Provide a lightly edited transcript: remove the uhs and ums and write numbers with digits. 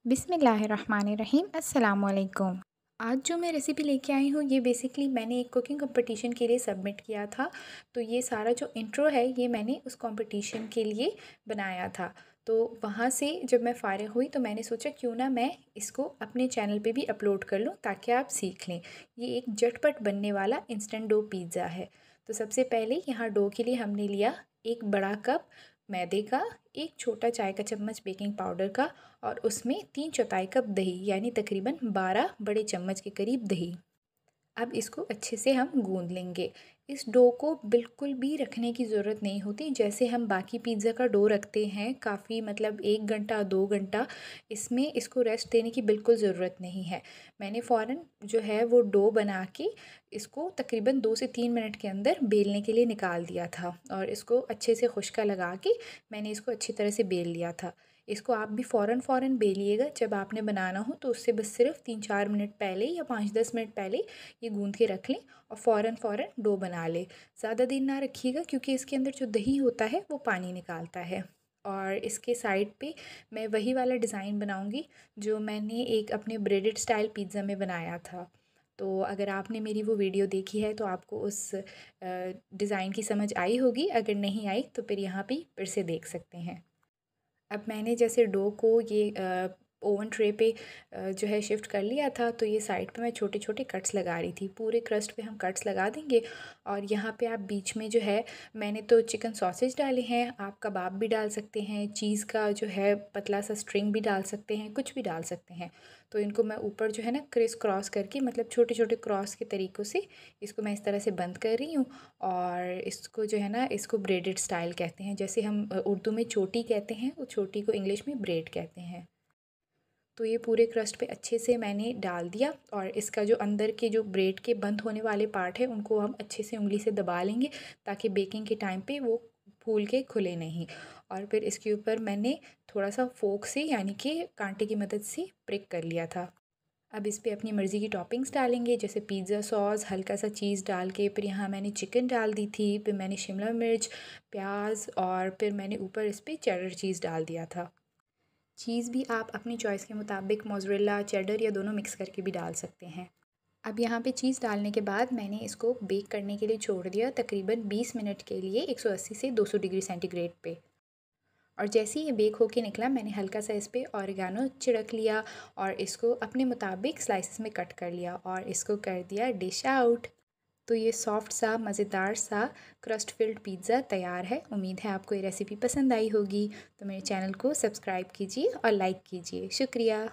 बिस्मिल्लाहिर्रहमानिर्रहीम अस्सलामुअलैकुम। आज जो मैं रेसिपी लेके आई हूँ ये बेसिकली मैंने एक कुकिंग कंपटीशन के लिए सबमिट किया था। तो ये सारा जो इंट्रो है ये मैंने उस कंपटीशन के लिए बनाया था। तो वहाँ से जब मैं फ़ारिग हुई तो मैंने सोचा क्यों ना मैं इसको अपने चैनल पे भी अपलोड कर लूँ ताकि आप सीख लें। ये एक झटपट बनने वाला इंस्टेंट डो पिज़्ज़ा है। तो सबसे पहले यहाँ डो के लिए हमने लिया एक बड़ा कप मैदे का, एक छोटा चाय का चम्मच बेकिंग पाउडर का और उसमें 3/4 कप दही यानी तकरीबन 12 बड़े चम्मच के करीब दही। अब इसको अच्छे से हम गूंद लेंगे। इस डो को बिल्कुल भी रखने की ज़रूरत नहीं होती, जैसे हम बाकी पिज़्ज़ा का डो रखते हैं काफ़ी मतलब 1 घंटा 2 घंटा, इसमें इसको रेस्ट देने की बिल्कुल ज़रूरत नहीं है। मैंने फ़ौरन जो है वो डो बना के इसको तकरीबन 2 से 3 मिनट के अंदर बेलने के लिए निकाल दिया था और इसको अच्छे से खुश्का लगा के मैंने इसको अच्छी तरह से बेल लिया था। इसको आप भी फ़ौरन बेलिएगा, जब आपने बनाना हो तो उससे बस सिर्फ 3-4 मिनट पहले या 5-10 मिनट पहले ये गूंद के रख लें और फ़ौरन डो बना लें। ज़्यादा देर ना रखिएगा क्योंकि इसके अंदर जो दही होता है वो पानी निकालता है। और इसके साइड पे मैं वही वाला डिज़ाइन बनाऊंगी जो मैंने एक अपने ब्रेडेड स्टाइल पिज़्ज़ा में बनाया था। तो अगर आपने मेरी वो वीडियो देखी है तो आपको उस डिज़ाइन की समझ आई होगी, अगर नहीं आई तो फिर यहाँ पे फिर से देख सकते हैं। अब मैंने जैसे डो को ये ओवन ट्रे पे जो है शिफ्ट कर लिया था, तो ये साइड पे मैं छोटे छोटे कट्स लगा रही थी। पूरे क्रस्ट पे हम कट्स लगा देंगे और यहाँ पे आप बीच में जो है मैंने तो चिकन सॉसेज डाले हैं, आप कबाब भी डाल सकते हैं, चीज़ का जो है पतला सा स्ट्रिंग भी डाल सकते हैं, कुछ भी डाल सकते हैं। तो इनको मैं ऊपर जो है ना क्रिस क्रॉस करके मतलब छोटे छोटे क्रॉस के तरीक़ों से इसको मैं इस तरह से बंद कर रही हूँ। और इसको जो है ना इसको ब्रेडेड स्टाइल कहते हैं, जैसे हम उर्दू में चोटी कहते हैं, वो चोटी को इंग्लिश में ब्रेड कहते हैं। तो ये पूरे क्रस्ट पे अच्छे से मैंने डाल दिया और इसका जो अंदर के जो ब्रेड के बंद होने वाले पार्ट है उनको हम अच्छे से उंगली से दबा लेंगे ताकि बेकिंग के टाइम पे वो फूल के खुले नहीं। और फिर इसके ऊपर मैंने थोड़ा सा फोक से यानी कि कांटे की मदद से प्रिक कर लिया था। अब इस पे अपनी मर्ज़ी की टॉपिंग्स डालेंगे, जैसे पिज़्ज़ा सॉस, हल्का सा चीज़ डाल के, फिर यहाँ मैंने चिकन डाल दी थी, फिर मैंने शिमला मिर्च, प्याज और फिर मैंने ऊपर इस पे चेडर चीज़ डाल दिया था। चीज़ भी आप अपनी चॉइस के मुताबिक मोज़रेला, चेडर या दोनों मिक्स करके भी डाल सकते हैं। अब यहाँ पे चीज़ डालने के बाद मैंने इसको बेक करने के लिए छोड़ दिया तकरीबन 20 मिनट के लिए 180 से 200 डिग्री सेंटीग्रेड पे। और जैसे ही ये बेक होके निकला मैंने हल्का सा इस पे ऑरिगानो छिड़क लिया और इसको अपने मुताबिक स्लाइसेस में कट कर लिया और इसको कर दिया डिश आउट। तो ये सॉफ्ट सा मज़ेदार सा क्रस्ट फिल्ड पिज़्ज़ा तैयार है। उम्मीद है आपको ये रेसिपी पसंद आई होगी। तो मेरे चैनल को सब्सक्राइब कीजिए और लाइक कीजिए। शुक्रिया।